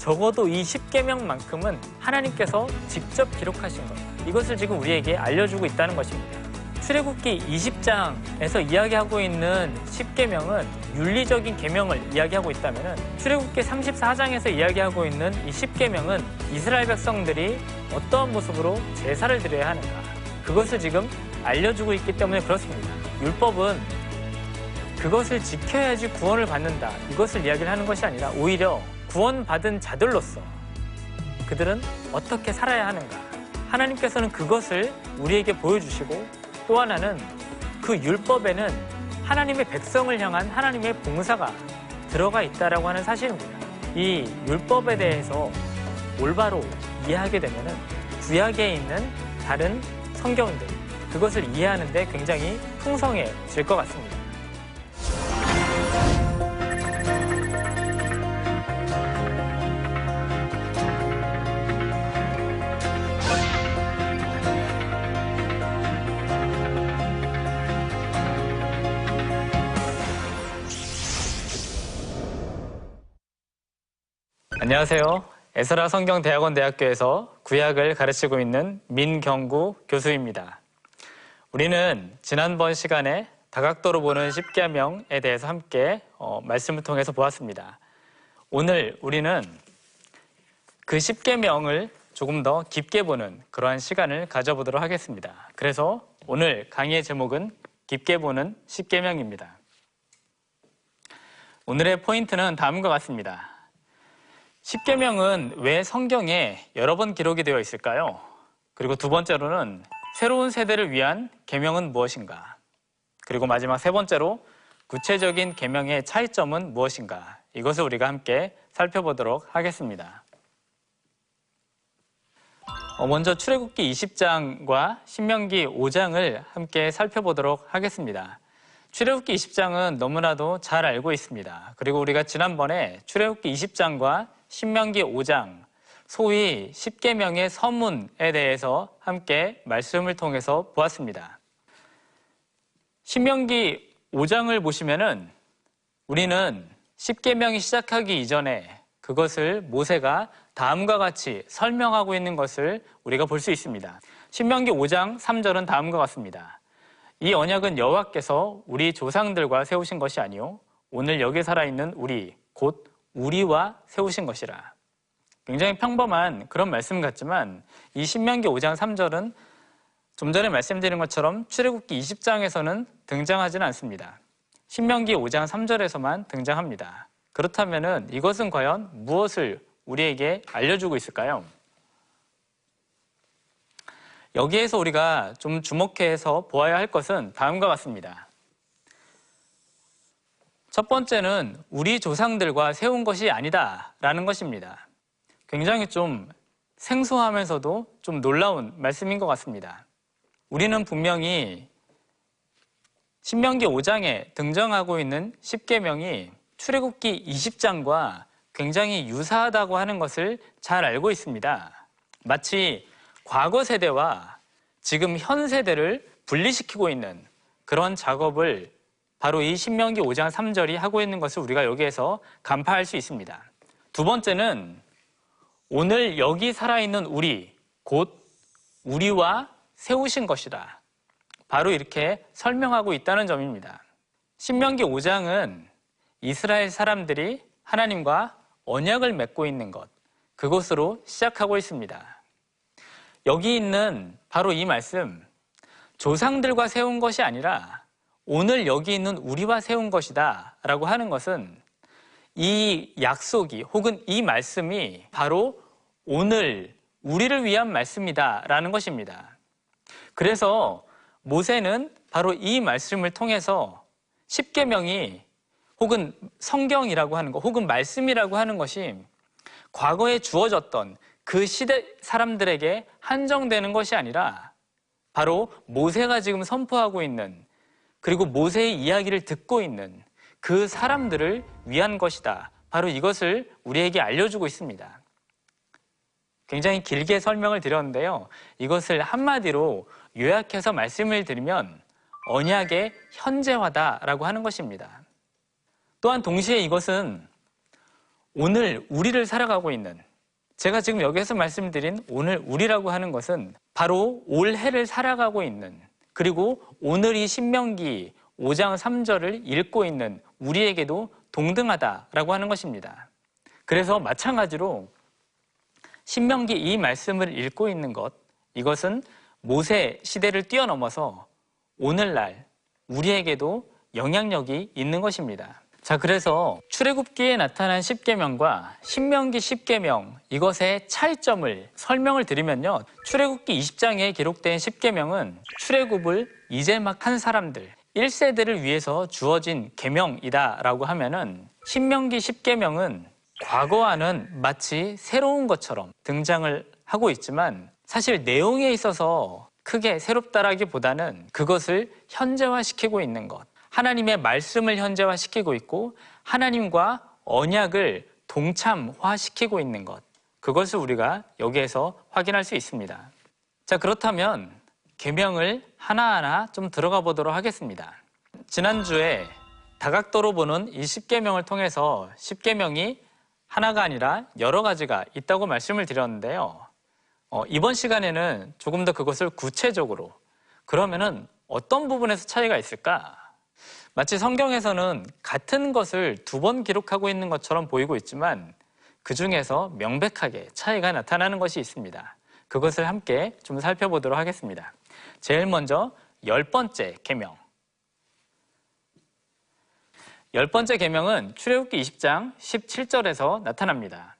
적어도 이 10계명만큼은 하나님께서 직접 기록하신 것, 이것을 지금 우리에게 알려주고 있다는 것입니다. 출애굽기 20장에서 이야기하고 있는 10계명은 윤리적인 계명을 이야기하고 있다면 출애굽기 34장에서 이야기하고 있는 이 10계명은 이스라엘 백성들이 어떠한 모습으로 제사를 드려야 하는가, 그것을 지금 알려주고 있기 때문에 그렇습니다. 율법은 그것을 지켜야지 구원을 받는다, 이것을 이야기를 하는 것이 아니라 오히려 구원받은 자들로서 그들은 어떻게 살아야 하는가, 하나님께서는 그것을 우리에게 보여주시고, 또 하나는 그 율법에는 하나님의 백성을 향한 하나님의 봉사가 들어가 있다라고 하는 사실입니다. 이 율법에 대해서 올바로 이해하게 되면 구약에 있는 다른 성경들, 그것을 이해하는 데 굉장히 풍성해질 것 같습니다. 안녕하세요. 에스라 성경대학원 대학교에서 구약을 가르치고 있는 민경구 교수입니다. 우리는 지난번 시간에 다각도로 보는 십계명에 대해서 함께 말씀을 통해서 보았습니다. 오늘 우리는 그 십계명을 조금 더 깊게 보는 그러한 시간을 가져보도록 하겠습니다. 그래서 오늘 강의의 제목은 깊게 보는 십계명입니다. 오늘의 포인트는 다음과 같습니다. 십계명은 왜 성경에 여러 번 기록이 되어 있을까요? 그리고 두 번째로는 새로운 세대를 위한 계명은 무엇인가? 그리고 마지막 세 번째로 구체적인 계명의 차이점은 무엇인가? 이것을 우리가 함께 살펴보도록 하겠습니다. 먼저 출애굽기 20장과 신명기 5장을 함께 살펴보도록 하겠습니다. 출애굽기 20장은 너무나도 잘 알고 있습니다. 그리고 우리가 지난번에 출애굽기 20장과 신명기 5장, 소위 십계명의 서문에 대해서 함께 말씀을 통해서 보았습니다. 신명기 5장을 보시면은 우리는 십계명이 시작하기 이전에 그것을 모세가 다음과 같이 설명하고 있는 것을 우리가 볼 수 있습니다. 신명기 5장 3절은 다음과 같습니다. 이 언약은 여호와께서 우리 조상들과 세우신 것이 아니요 오늘 여기 살아있는 우리 곧 우리와 세우신 것이라. 굉장히 평범한 그런 말씀 같지만 이 신명기 5장 3절은 좀 전에 말씀드린 것처럼 출애굽기 20장에서는 등장하지는 않습니다. 신명기 5장 3절에서만 등장합니다. 그렇다면 이것은 과연 무엇을 우리에게 알려주고 있을까요? 여기에서 우리가 좀 주목해서 보아야 할 것은 다음과 같습니다. 첫 번째는 우리 조상들과 세운 것이 아니다라는 것입니다. 굉장히 좀 생소하면서도 좀 놀라운 말씀인 것 같습니다. 우리는 분명히 신명기 5장에 등장하고 있는 십계명이 출애굽기 20장과 굉장히 유사하다고 하는 것을 잘 알고 있습니다. 마치 과거 세대와 지금 현 세대를 분리시키고 있는 그런 작업을 바로 이 신명기 5장 3절이 하고 있는 것을 우리가 여기에서 간파할 수 있습니다. 두 번째는 오늘 여기 살아있는 우리, 곧 우리와 세우신 것이다. 바로 이렇게 설명하고 있다는 점입니다. 신명기 5장은 이스라엘 사람들이 하나님과 언약을 맺고 있는 것, 그것으로 시작하고 있습니다. 여기 있는 바로 이 말씀, 조상들과 세운 것이 아니라 오늘 여기 있는 우리와 세운 것이다 라고 하는 것은 이 약속이 혹은 이 말씀이 바로 오늘 우리를 위한 말씀이다 라는 것입니다. 그래서 모세는 바로 이 말씀을 통해서 십계명이 혹은 성경이라고 하는 것 혹은 말씀이라고 하는 것이 과거에 주어졌던 그 시대 사람들에게 한정되는 것이 아니라 바로 모세가 지금 선포하고 있는, 그리고 모세의 이야기를 듣고 있는 그 사람들을 위한 것이다. 바로 이것을 우리에게 알려주고 있습니다. 굉장히 길게 설명을 드렸는데요. 이것을 한마디로 요약해서 말씀을 드리면 언약의 현재화다라고 하는 것입니다. 또한 동시에 이것은 오늘 우리를 살아가고 있는, 제가 지금 여기에서 말씀드린 오늘 우리라고 하는 것은 바로 올해를 살아가고 있는, 그리고 오늘 이 신명기 5장 3절을 읽고 있는 우리에게도 동등하다라고 하는 것입니다. 그래서 마찬가지로 신명기 이 말씀을 읽고 있는 것, 이것은 모세 시대를 뛰어넘어서 오늘날 우리에게도 영향력이 있는 것입니다. 자, 그래서 출애굽기에 나타난 십계명과 신명기 십계명, 이것의 차이점을 설명을 드리면요, 출애굽기 20장에 기록된 십계명은 출애굽을 이제 막 한 사람들, 1세대를 위해서 주어진 계명이다 라고 하면은, 신명기 십계명은 과거와는 마치 새로운 것처럼 등장을 하고 있지만 사실 내용에 있어서 크게 새롭다라기보다는 그것을 현재화시키고 있는 것, 하나님의 말씀을 현재화시키고 있고 하나님과 언약을 동참화시키고 있는 것, 그것을 우리가 여기에서 확인할 수 있습니다. 자, 그렇다면 계명을 하나하나 좀 들어가 보도록 하겠습니다. 지난주에 다각도로 보는 이 십계명을 통해서 십계명이 하나가 아니라 여러 가지가 있다고 말씀을 드렸는데요. 이번 시간에는 조금 더 그것을 구체적으로, 그러면은 어떤 부분에서 차이가 있을까? 마치 성경에서는 같은 것을 두 번 기록하고 있는 것처럼 보이고 있지만 그 중에서 명백하게 차이가 나타나는 것이 있습니다. 그것을 함께 좀 살펴보도록 하겠습니다. 제일 먼저 10번째 계명. 10번째 계명은 출애굽기 20장 17절에서 나타납니다.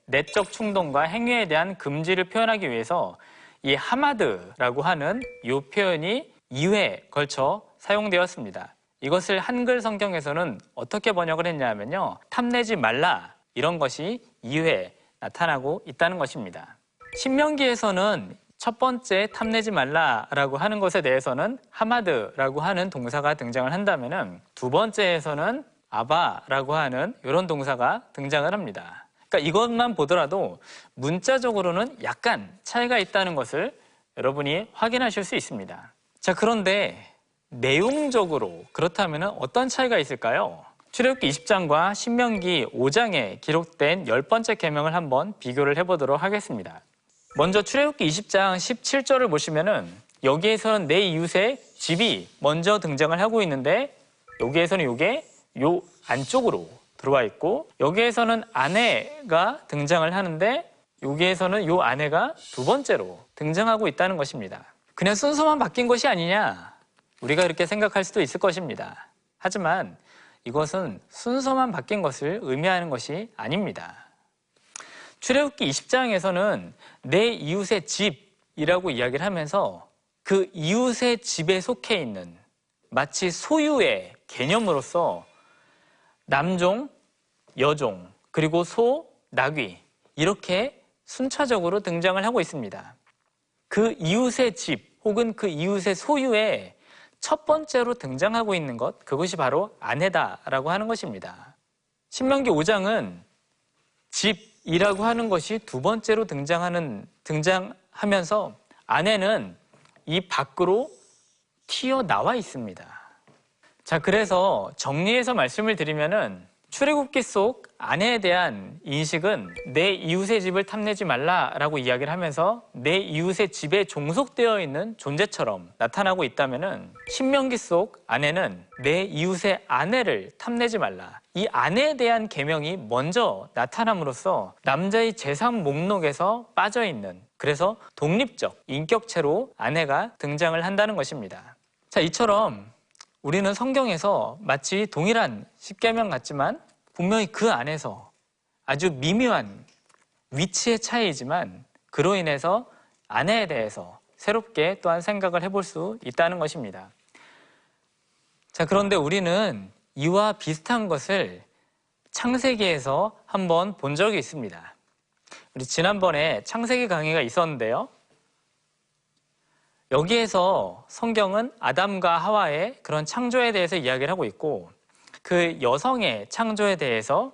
내적 충동과 행위에 대한 금지를 표현하기 위해서 이 하마드라고 하는 이 표현이 2회 걸쳐 사용되었습니다. 이것을 한글 성경에서는 어떻게 번역을 했냐면요, 탐내지 말라, 이런 것이 2회 나타나고 있다는 것입니다. 신명기에서는 첫 번째 탐내지 말라라고 하는 것에 대해서는 하마드라고 하는 동사가 등장을 한다면은 두 번째에서는 아바라고 하는 이런 동사가 등장을 합니다. 그러니까 이것만 보더라도 문자적으로는 약간 차이가 있다는 것을 여러분이 확인하실 수 있습니다. 자, 그런데 내용적으로 그렇다면 어떤 차이가 있을까요? 출애굽기 20장과 신명기 5장에 기록된 10번째 계명을 한번 비교를 해보도록 하겠습니다. 먼저 출애굽기 20장 17절을 보시면은 여기에서는 내 이웃의 집이 먼저 등장을 하고 있는데, 여기에서는 이게 요 안쪽으로 들어와 있고, 여기에서는 아내가 등장을 하는데 여기에서는 요 아내가 두 번째로 등장하고 있다는 것입니다. 그냥 순서만 바뀐 것이 아니냐, 우리가 이렇게 생각할 수도 있을 것입니다. 하지만 이것은 순서만 바뀐 것을 의미하는 것이 아닙니다. 출애굽기 20장에서는 내 이웃의 집이라고 이야기를 하면서 그 이웃의 집에 속해 있는 마치 소유의 개념으로서 남종, 여종, 그리고 소, 나귀, 이렇게 순차적으로 등장을 하고 있습니다. 그 이웃의 집 혹은 그 이웃의 소유에 첫 번째로 등장하고 있는 것, 그것이 바로 아내다라고 하는 것입니다. 신명기 5장은 집이라고 하는 것이 두 번째로 등장하면서 아내는 이 밖으로 튀어나와 있습니다. 자, 그래서 정리해서 말씀을 드리면은 출애굽기 속 아내에 대한 인식은 내 이웃의 집을 탐내지 말라라고 이야기를 하면서 내 이웃의 집에 종속되어 있는 존재처럼 나타나고 있다면은, 신명기 속 아내는 내 이웃의 아내를 탐내지 말라, 이 아내에 대한 계명이 먼저 나타남으로써 남자의 재산 목록에서 빠져 있는, 그래서 독립적 인격체로 아내가 등장을 한다는 것입니다. 자, 이처럼 우리는 성경에서 마치 동일한 십계명 같지만 분명히 그 안에서 아주 미묘한 위치의 차이이지만 그로 인해서 아내에 대해서 새롭게 또한 생각을 해볼 수 있다는 것입니다. 자, 그런데 우리는 이와 비슷한 것을 창세기에서 한번 본 적이 있습니다. 우리 지난번에 창세기 강의가 있었는데요, 여기에서 성경은 아담과 하와의 그런 창조에 대해서 이야기를 하고 있고, 그 여성의 창조에 대해서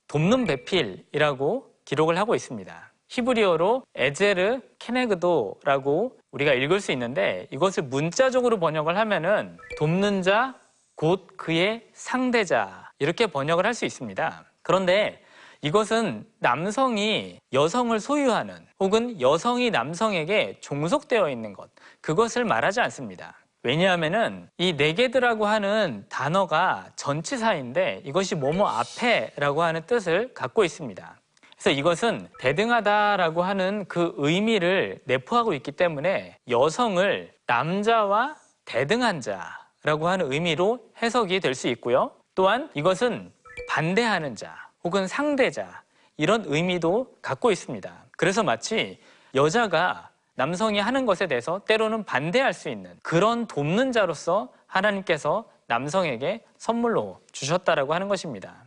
돕는 배필이라고 기록을 하고 있습니다. 히브리어로 에제르 케네그도라고 우리가 읽을 수 있는데, 이것을 문자적으로 번역을 하면은 돕는 자, 곧 그의 상대자, 이렇게 번역을 할 수 있습니다. 그런데 이것은 남성이 여성을 소유하는 혹은 여성이 남성에게 종속되어 있는 것, 그것을 말하지 않습니다. 왜냐하면은 이 네게드라고 하는 단어가 전치사인데 이것이 뭐뭐 앞에라고 하는 뜻을 갖고 있습니다. 그래서 이것은 대등하다라고 하는 그 의미를 내포하고 있기 때문에 여성을 남자와 대등한 자라고 하는 의미로 해석이 될 수 있고요. 또한 이것은 반대하는 자 혹은 상대자, 이런 의미도 갖고 있습니다. 그래서 마치 여자가 남성이 하는 것에 대해서 때로는 반대할 수 있는 그런 돕는 자로서 하나님께서 남성에게 선물로 주셨다라고 하는 것입니다.